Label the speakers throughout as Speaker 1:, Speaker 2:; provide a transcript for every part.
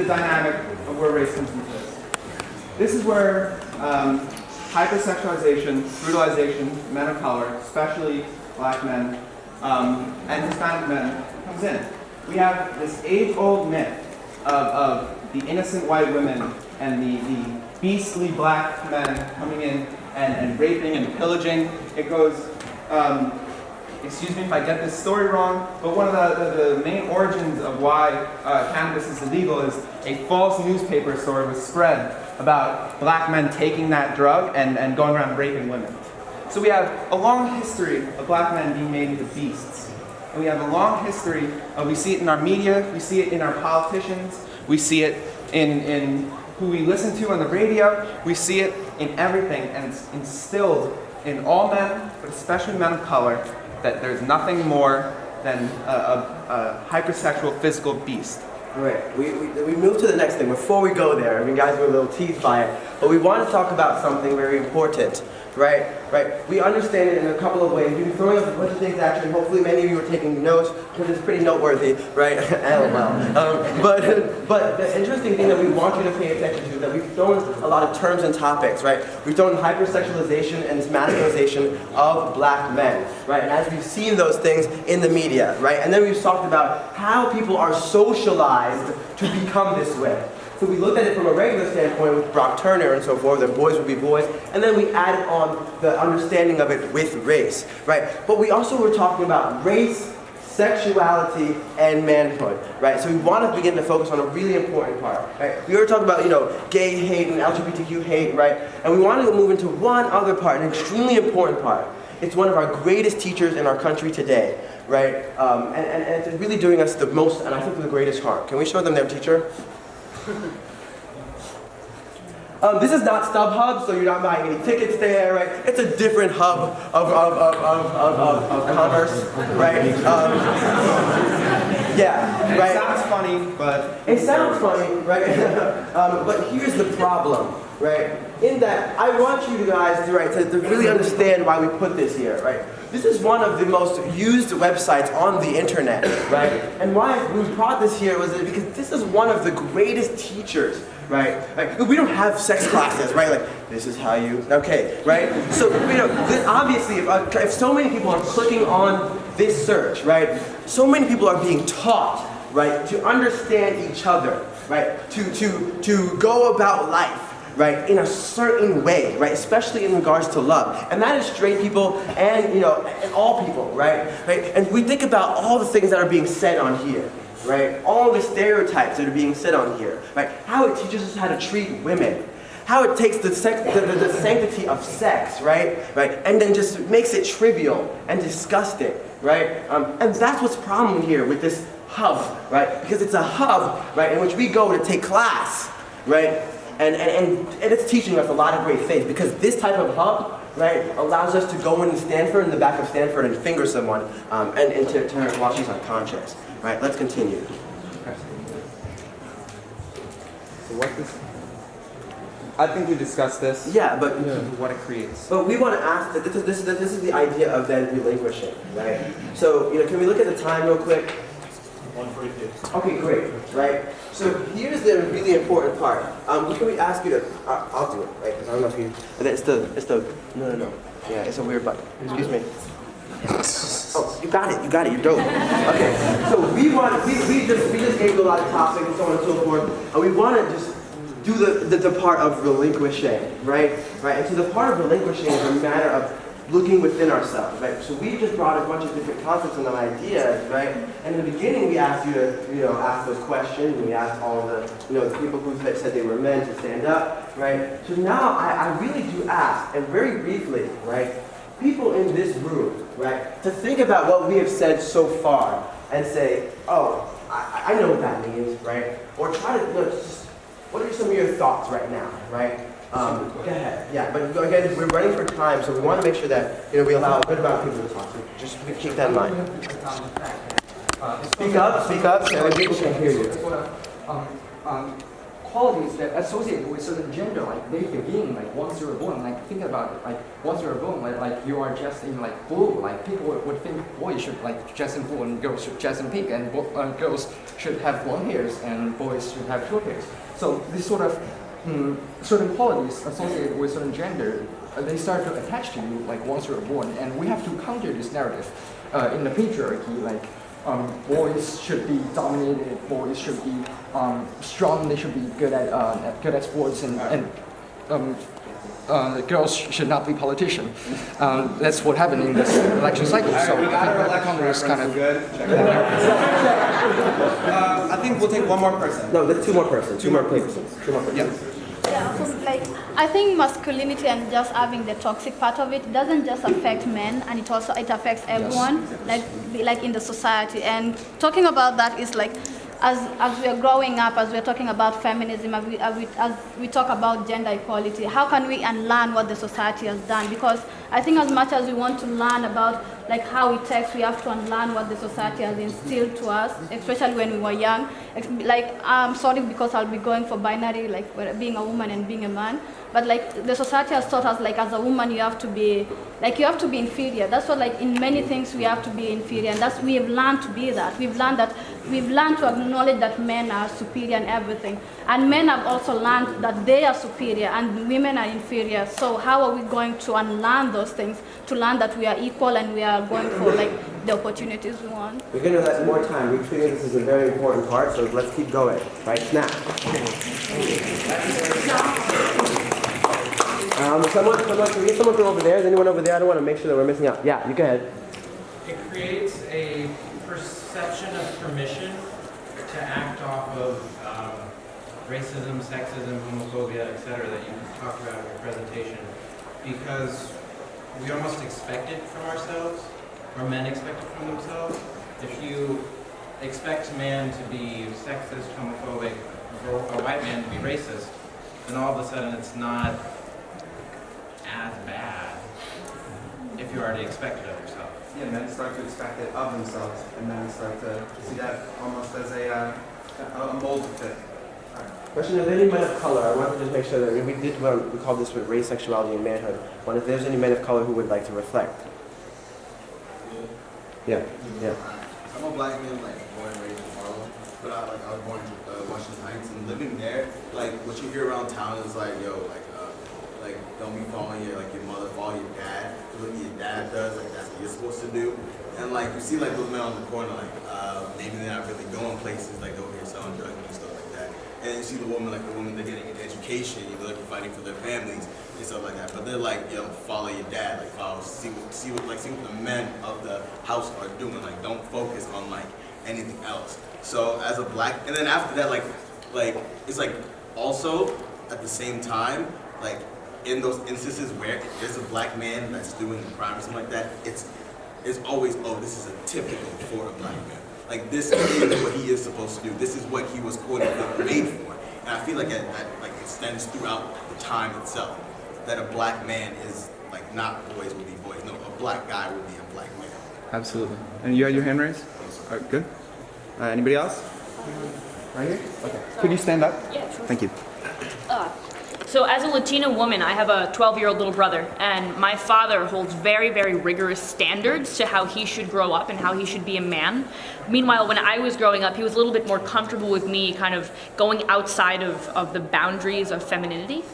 Speaker 1: dynamic of where race comes into this. This is where hypersexualization, brutalization, men of color, especially black men and Hispanic men, comes in. We have this age-old myth of the innocent white women and the beastly black men coming in and raping and pillaging. It goes, excuse me if I get this story wrong, but one of the main origins of why cannabis is illegal is a false newspaper story was spread about black men taking that drug and going around raping women. So we have a long history of black men being made into beasts. And we have a long history we see it in our media, we see it in our politicians, we see it in who we listen to on the radio, we see it in everything, and it's instilled in all men, but especially men of color, that there's nothing more than a hypersexual physical beast.
Speaker 2: Right. We move to the next thing. Before we go there, I mean, guys were a little teased by it, but we want to talk about something very important. Right? We understand it in a couple of ways. We've been throwing up a bunch of things actually. Hopefully many of you are taking notes because it's pretty noteworthy, right? LOL. But the interesting thing that we want you to pay attention to is that we've thrown a lot of terms and topics, right? We've thrown hypersexualization and masculinization of black men, right? And as we've seen those things in the media, right? And then we've talked about how people are socialized to become this way. So we looked at it from a regular standpoint with Brock Turner and so forth, that boys would be boys, and then we added on the understanding of it with race, right? But we also were talking about race, sexuality, and manhood, right? So we want to begin to focus on a really important part, right? We were talking about, gay hate and LGBTQ hate, right? And we want to move into one other part, an extremely important part. It's one of our greatest teachers in our country today, right? And it's really doing us the most, and I think the greatest harm. Can we show them their teacher? This is not StubHub, so you're not buying any tickets there, right? It's a different hub of commerce, right? Yeah, right.
Speaker 1: It sounds funny, but
Speaker 2: it sounds funny, right? But here's the problem, right? In that, I want you guys to really understand why we put this here, right? This is one of the most used websites on the internet, right? And why we brought this here was because this is one of the greatest teachers, right? Like, we don't have sex classes, right? Like, this is how you, okay, right? So, obviously, if so many people are clicking on this search, right? So many people are being taught, right, to understand each other, right? To go about life, right, in a certain way, right, especially in regards to love. And that is straight people and, and all people, right? And we think about all the things that are being said on here, right? All the stereotypes that are being said on here, right? How it teaches us how to treat women. How it takes the sanctity of sex, right? And then just makes it trivial and disgusting, right? And that's what's the problem here with this hub, right? Because it's a hub, right, in which we go to take class, right? And it's teaching us a lot of great things, because this type of hub, right, allows us to go into Stanford, in the back of Stanford, and finger someone, and to her while she's unconscious. Right, let's continue.
Speaker 1: Okay. So what this? I think we discussed this.
Speaker 2: Yeah, but
Speaker 1: what it creates.
Speaker 2: But we want to ask that this is the idea of then relinquishing, right? So can we look at the time real quick?
Speaker 3: 1:42.
Speaker 2: Okay, great, right? So here's the really important part. Can we ask you to? I'll do it, right? Because I don't know if you. It's the. No. Yeah, it's a weird button. Excuse me. Oh, you got it, you're dope. Okay, so we just gave you a lot of topics and so on and so forth, and we want to just do the part of relinquishing, right? And so the part of relinquishing is a matter of looking within ourselves, right? So we just brought a bunch of different concepts and ideas, right? And in the beginning we asked you to, ask those questions, and we asked all the, the people who said they were men to stand up, right? So now I really do ask, and very briefly, right? People in this room, right, to think about what we have said so far and say, oh, I know what that means, right? Or try to, just, what are some of your thoughts right now, right? Go ahead. Yeah, but again, we're running for time, so we want to make sure that, we allow a good amount of people to talk. So just keep that in mind. Speak up, so people can hear you.
Speaker 4: qualities that associate with certain gender, like they begin like once you're born. Like think about it, like once you're born, like you are dressed in like blue. Like people would think boys should like dress in blue and girls should dress in pink, and girls should have blonde hairs and boys should have short hairs. So this sort of certain qualities associated with certain gender, they start to attach to you like once you're born, and we have to counter this narrative in the patriarchy. Like boys should be dominated, boys should be strong, they should be good at sports, and the girls should not be politicians. That's what happened in this election cycle.
Speaker 1: All right,
Speaker 4: So
Speaker 1: we got our election
Speaker 4: Congress kind of
Speaker 1: good. Check that out. I think we'll take one more person.
Speaker 2: No, there's two more persons. Two more persons.
Speaker 1: Yep.
Speaker 5: Yeah, so like I think masculinity and just having the toxic part of it doesn't just affect men, and it affects everyone, like in the society. And talking about that is like, as we are growing up, as we are talking about feminism, as we talk about gender equality, how can we unlearn what the society has done? Because I think as much as we want to learn about like how it takes, we have to unlearn what the society has instilled to us, especially when we were young. Like I'm sorry because I'll be going for binary, like being a woman and being a man. But like the society has taught us, like as a woman you have to be inferior. That's what, like in many things we have to be inferior, and we have learned to be that. We've learned to acknowledge that men are superior in everything, and men have also learned that they are superior and women are inferior. So how are we going to unlearn those things to learn that we are equal and we are going for like the opportunities we want?
Speaker 2: We're going to have more time. We figure this is a very important part, so let's keep going. Right, snap. Someone, can we get someone from over there? Is anyone over there? I don't want to make sure that we're missing out. Yeah, you go ahead.
Speaker 6: It creates a perception of permission to act off of racism, sexism, homophobia, etc. that you talked about in your presentation, because we almost expect it from ourselves, or men expect it from themselves. If you expect a man to be sexist, homophobic, or a white man to be racist, then all of a sudden it's not as bad if you already expect it of yourself.
Speaker 1: Yeah, men start to expect it of themselves, and men start to see that almost as a mold to fit.
Speaker 2: Question: Are there any men of color? I want to just make sure that we call this with race, sexuality, and manhood. If there's any men of color who would like to reflect. Yeah.
Speaker 7: I'm a black man, like born and raised in Harlem, but I was born in Washington Heights, and living there, like what you hear around town is like, yo, like don't be following your mother, follow your dad. What your dad does, like that's what you're supposed to do. And like you see like those men on the corner, like maybe they're not really going places, like over here selling drugs and stuff like that. And you see the woman, they're getting an education, they're fighting for their families and stuff like that. But they're like, yo, follow your dad, like see what the men of the house are doing. Like don't focus on like anything else. So as a black, and then after that, like it's like also at the same time, like in those instances where there's a black man that's doing a crime or something like that, it's always, oh, this is a typical for a black man. Like this is what he is supposed to do. This is what he was quote unquote made for. And I feel like that like extends throughout the time itself. That a black man is like not boys will be boys. No, a black guy will be a black man.
Speaker 1: Absolutely. And you had your hand raised? All right, good. Anybody else? Right here? Okay. Could you stand up?
Speaker 8: Yeah, sure.
Speaker 1: Thank you.
Speaker 8: So as a Latina woman, I have a 12-year-old little brother, and my father holds very, very rigorous standards to how he should grow up and how he should be a man. Meanwhile, when I was growing up, he was a little bit more comfortable with me kind of going outside of the boundaries of femininity.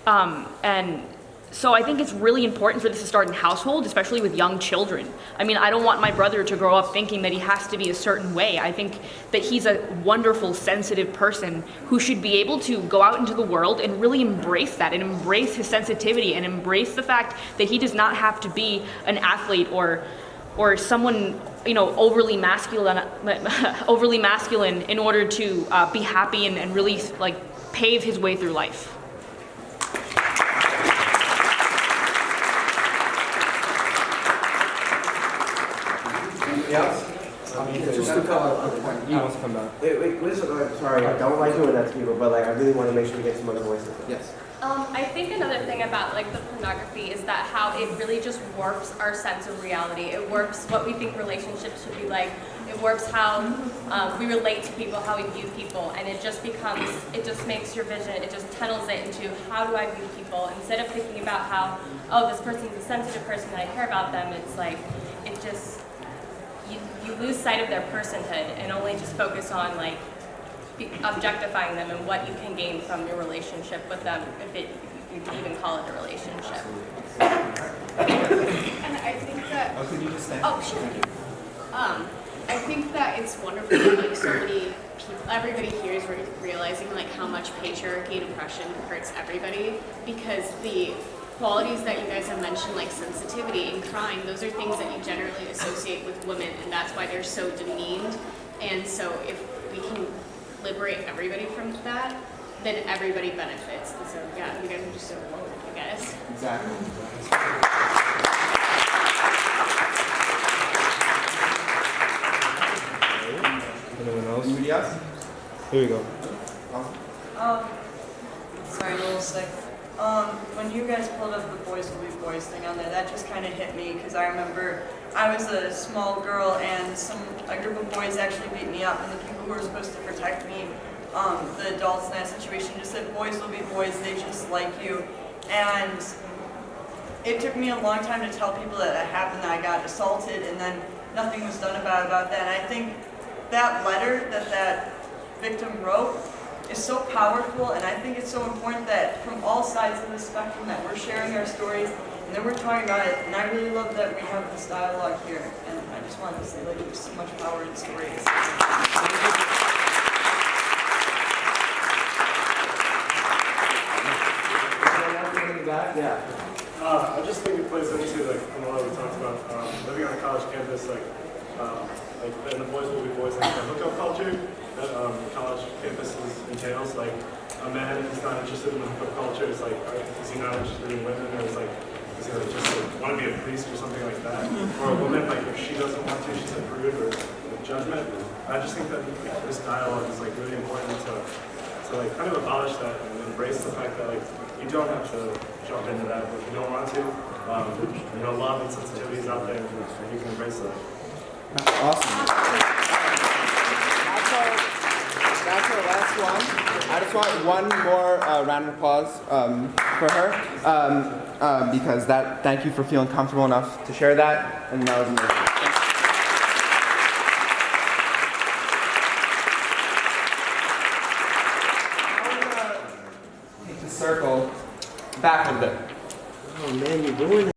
Speaker 8: And so I think it's really important for this to start in household, especially with young children. I mean, I don't want my brother to grow up thinking that he has to be a certain way. I think that he's a wonderful, sensitive person who should be able to go out into the world and really embrace that and embrace his sensitivity and embrace the fact that he does not have to be an athlete or someone, overly masculine in order to be happy and really like pave his way through life.
Speaker 1: Yes?
Speaker 4: just to cover a point. He wants to come back.
Speaker 2: Wait, sorry, I don't like doing that to people, but like I really want to make sure we get some other voices.
Speaker 1: Yes.
Speaker 9: I think another thing about like the pornography is that how it really just warps our sense of reality. It warps what we think relationships should be like. It warps how we relate to people, how we view people, and it just makes your vision, it just tunnels it into how do I view people, instead of thinking about how, oh, this person's a sensitive person and I care about them. It's like, it just, you lose sight of their personhood and only just focus on like objectifying them and what you can gain from your relationship with them, if you can even call it a relationship.
Speaker 10: And I think that.
Speaker 1: Oh, could you just stand?
Speaker 10: Oh, sure. I think that it's wonderful that like so many people, everybody here is realizing like how much patriarchy and oppression hurts everybody, because the qualities that you guys have mentioned, like sensitivity and crying, those are things that you generally associate with women, and that's why they're so demeaned. And so if we can liberate everybody from that, then everybody benefits. And so yeah, you guys are just so woke, I guess.
Speaker 1: Exactly.
Speaker 3: Anyone else?
Speaker 1: Anybody else?
Speaker 3: Here we go.
Speaker 11: Sorry, a little sick. When you guys pulled up the boys will be boys thing on there, that just kind of hit me, because I remember I was a small girl and a group of boys actually beat me up, and the people who were supposed to protect me, the adults in that situation, just said boys will be boys, they just like you. And it took me a long time to tell people that it happened, that I got assaulted, and then nothing was done about that. And I think that letter that victim wrote is so powerful, and I think it's so important that from all sides of the spectrum that we're sharing our stories and that we're talking about it. And I really love that we have this dialogue here, and I just wanted to say like there's so much power in stories.
Speaker 2: Yeah.
Speaker 3: I just think it plays into like from what we talked about living on a college campus, like and the boys will be boys, like the hookup culture that college campuses entails. Like a man is not interested in the hookup culture. It's like, is he not interested in women, or is like, does he like, just like, want to be a priest or something like that? Or a woman, like if she doesn't want to, she's a prude or judgment. I just think that this dialogue is like really important to like kind of abolish that and embrace the fact that like you don't have to jump into that if you don't want to. Love and sensitivity is out there, and you can embrace that.
Speaker 1: Awesome. That's our last one. I just want one more round of applause for her because thank you for feeling comfortable enough to share that, and that was amazing. Now we're going to take the circle back a bit.
Speaker 2: Oh man, you're doing it.